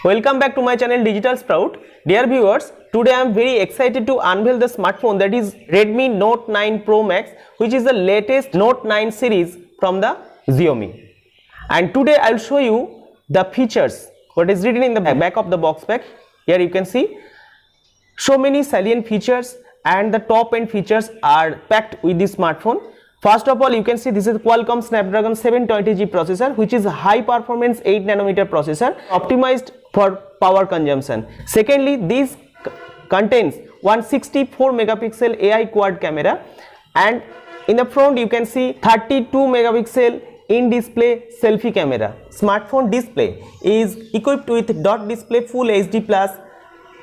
Welcome back to my channel Digital Sprout. Dear viewers, today I am very excited to unveil the smartphone that is Redmi Note 9 Pro Max, which is the latest Note 9 series from the Xiaomi. And today I will show you the features, what is written in the back of the box pack. Here you can see so many salient features and the top end features are packed with this smartphone. First of all, you can see this is Qualcomm Snapdragon 720G processor, which is high performance 8nm processor optimized for power consumption. Secondly, this contains 164 megapixel AI quad camera, and in the front you can see 32 megapixel in display selfie camera. Smartphone display is equipped with dot display full HD plus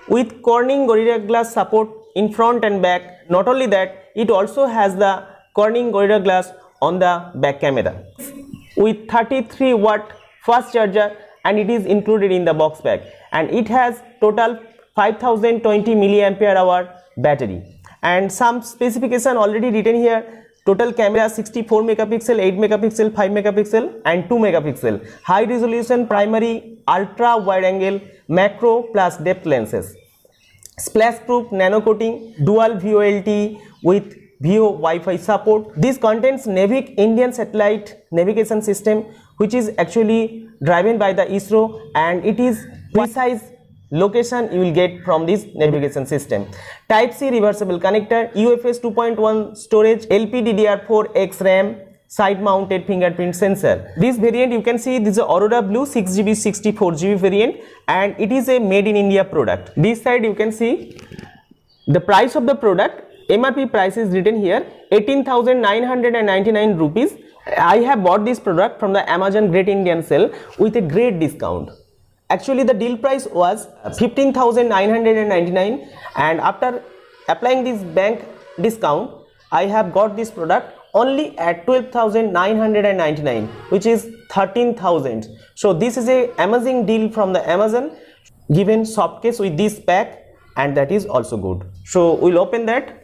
with Corning Gorilla Glass support in front and back. Not only that, it also has the Corning Gorilla Glass on the back camera with 33 watt fast charger, and it is included in the box pack, and it has total 5020 milliampere hour battery. And some specification already written here. Total camera 64 megapixel, 8 megapixel, 5 megapixel and 2 megapixel. High resolution primary, ultra wide angle, macro plus depth lenses. Splash proof nano coating, dual VoLTE with VO Wi-Fi support. This contains NAVIC Indian satellite navigation system, which is actually driven by the ISRO, and it is precise location you will get from this navigation system. Type-C reversible connector, UFS 2.1 storage, LPDDR4X RAM, side mounted fingerprint sensor. This variant you can see, this is Aurora Blue 6GB 64GB variant, and it is a made in India product. This side you can see the price of the product. MRP price is written here 18,999 rupees. I have bought this product from the Amazon Great Indian Sale with a great discount. Actually the deal price was 15,999, and after applying this bank discount I have got this product only at 12,999, which is 13,000. So this is a amazing deal from the Amazon, given soft case with this pack, and that is also good. So we'll open that.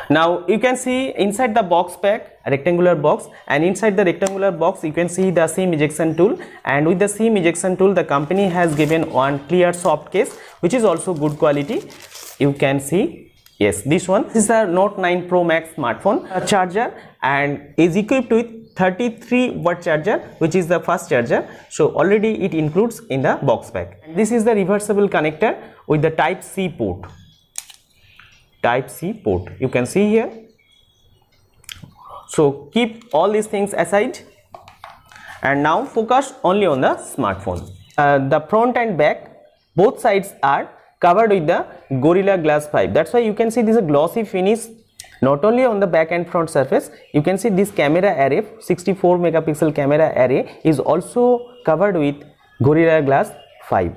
Now you can see inside the box pack, a rectangular box, and inside the rectangular box you can see the SIM ejection tool, and with the SIM ejection tool the company has given one clear soft case which is also good quality. You can see, yes, this one. This is the Note 9 Pro Max smartphone. A charger and is equipped with 33 watt charger, which is the fast charger. So already it includes in the box pack. And this is the reversible connector with the Type-C port. Type-C port you can see here. So keep all these things aside and now focus only on the smartphone. The front and back, both sides are covered with the Gorilla Glass 5. That's why you can see this is a glossy finish not only on the back and front surface. You can see this camera array, 64 megapixel camera array, is also covered with Gorilla Glass 5.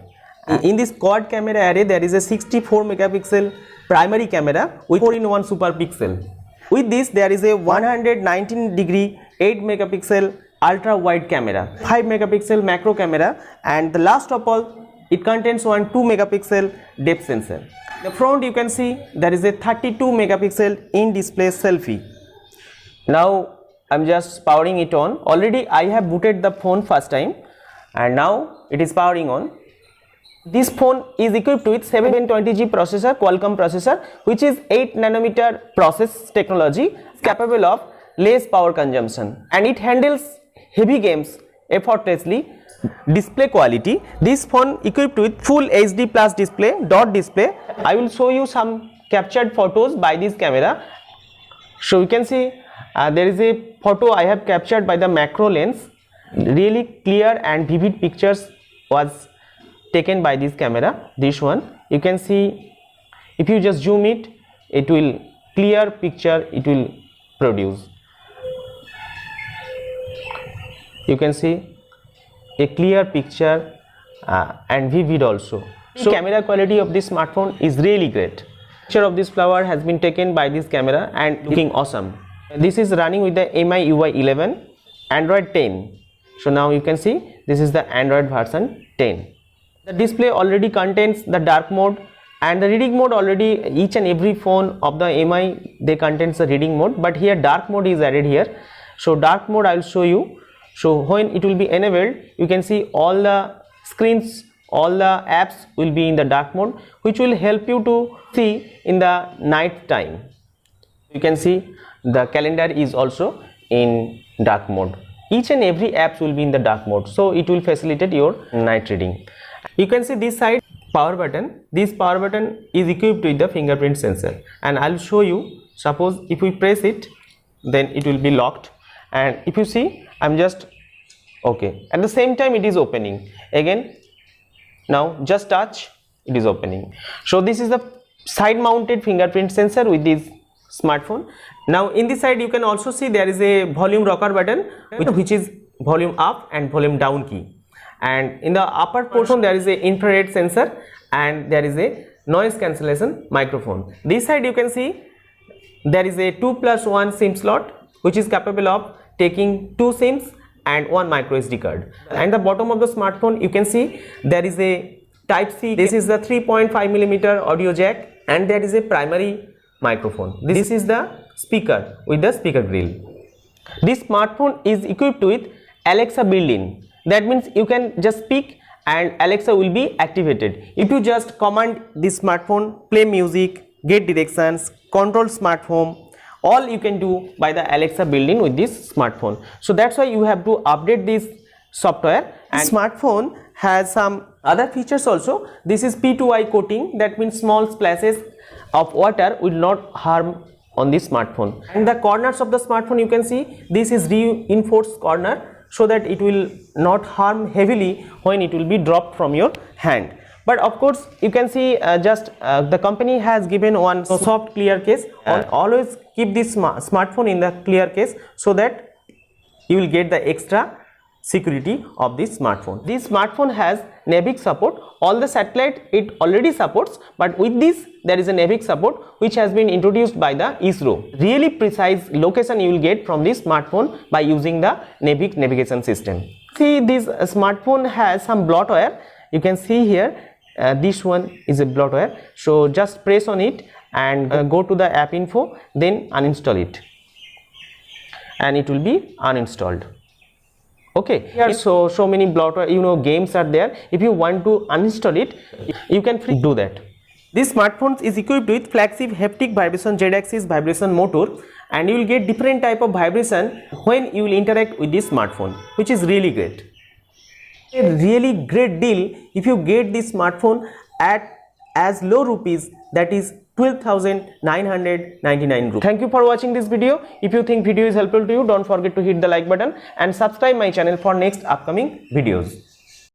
In this quad camera array there is a 64 megapixel primary camera with 4-in-1 super pixel. With this there is a 119 degree 8 megapixel ultra wide camera, 5 megapixel macro camera, and the last of all it contains 2 megapixel depth sensor. In the front you can see there is a 32 megapixel in display selfie. Now I'm just powering it on. Already I have booted the phone first time and now it is powering on. This phone is equipped with 720G processor, Qualcomm processor, which is 8nm process technology, capable of less power consumption, and it handles heavy games effortlessly. Display quality, this phone equipped with full HD plus display, dot display. I will show you some captured photos by this camera. So you can see there is a photo I have captured by the macro lens. Really clear and vivid pictures was taken by this camera. This one you can see, if you just zoom it, it will clear picture it will produce. You can see a clear picture and vivid also. So camera quality of this smartphone is really great. Picture of this flower has been taken by this camera and looking awesome. This is running with the MIUI 11, Android 10. So now you can see this is the Android version 10. The display already contains the dark mode And the reading mode, already each and every phone of the MI, they contains the reading mode, but here dark mode is added here. So dark mode I will show you. So when it will be enabled, you can see all the screens, all the apps will be in the dark mode, which will help you to see in the night time. You can see the calendar is also in dark mode. Each and every apps will be in the dark mode, so it will facilitate your night reading. You can see this side power button. This power button is equipped with the fingerprint sensor, and I'll show you. Suppose if we press it, then it will be locked, and if you see, I'm just okay. At the same time, it is opening again. Now just touch, it is opening. So this is the side mounted fingerprint sensor with this smartphone. Now in this side you can also see there is a volume rocker button, which is volume up and volume down key, and in the upper portion there is a infrared sensor and there is a noise cancellation microphone. This side you can see there is a 2+1 SIM slot, which is capable of taking 2 SIMs and 1 micro SD card. And the bottom of the smartphone you can see there is a type C. This is the 3.5mm audio jack, and there is a primary microphone. This is the speaker with the speaker grill. This smartphone is equipped with Alexa built-in. That means you can just speak and Alexa will be activated. If you just command this smartphone, play music, get directions, control smart home, all you can do by the Alexa built-in with this smartphone. So that's why you have to update this software. And smartphone has some other features also. This is P2I coating, that means small splashes of water will not harm on this smartphone. And the corners of the smartphone you can see this is reinforced corner, so that it will not harm heavily when it will be dropped from your hand. But of course you can see the company has given one soft clear case. Always keep this smartphone in the clear case, so that you will get the extra security of this smartphone. This smartphone has NAVIC support. All the satellite it already supports, but with this there is a NAVIC support which has been introduced by the ISRO. Really precise location you will get from this smartphone by using the NAVIC navigation system. See, this smartphone has some bloatware. You can see here this one is a bloatware. So just press on it and go to the app info, then uninstall it, and it will be uninstalled. Okay, here so many bloatware, games are there. If you want to uninstall it, you can do that. This smartphone is equipped with flagship haptic vibration Z-axis vibration motor, and you will get different type of vibration when you will interact with this smartphone, which is really great. A really great deal if you get this smartphone at as low rupees, that is 12,999 rupees. Thank you for watching this video. If you think video is helpful to you, don't forget to hit the like button and subscribe my channel for next upcoming videos.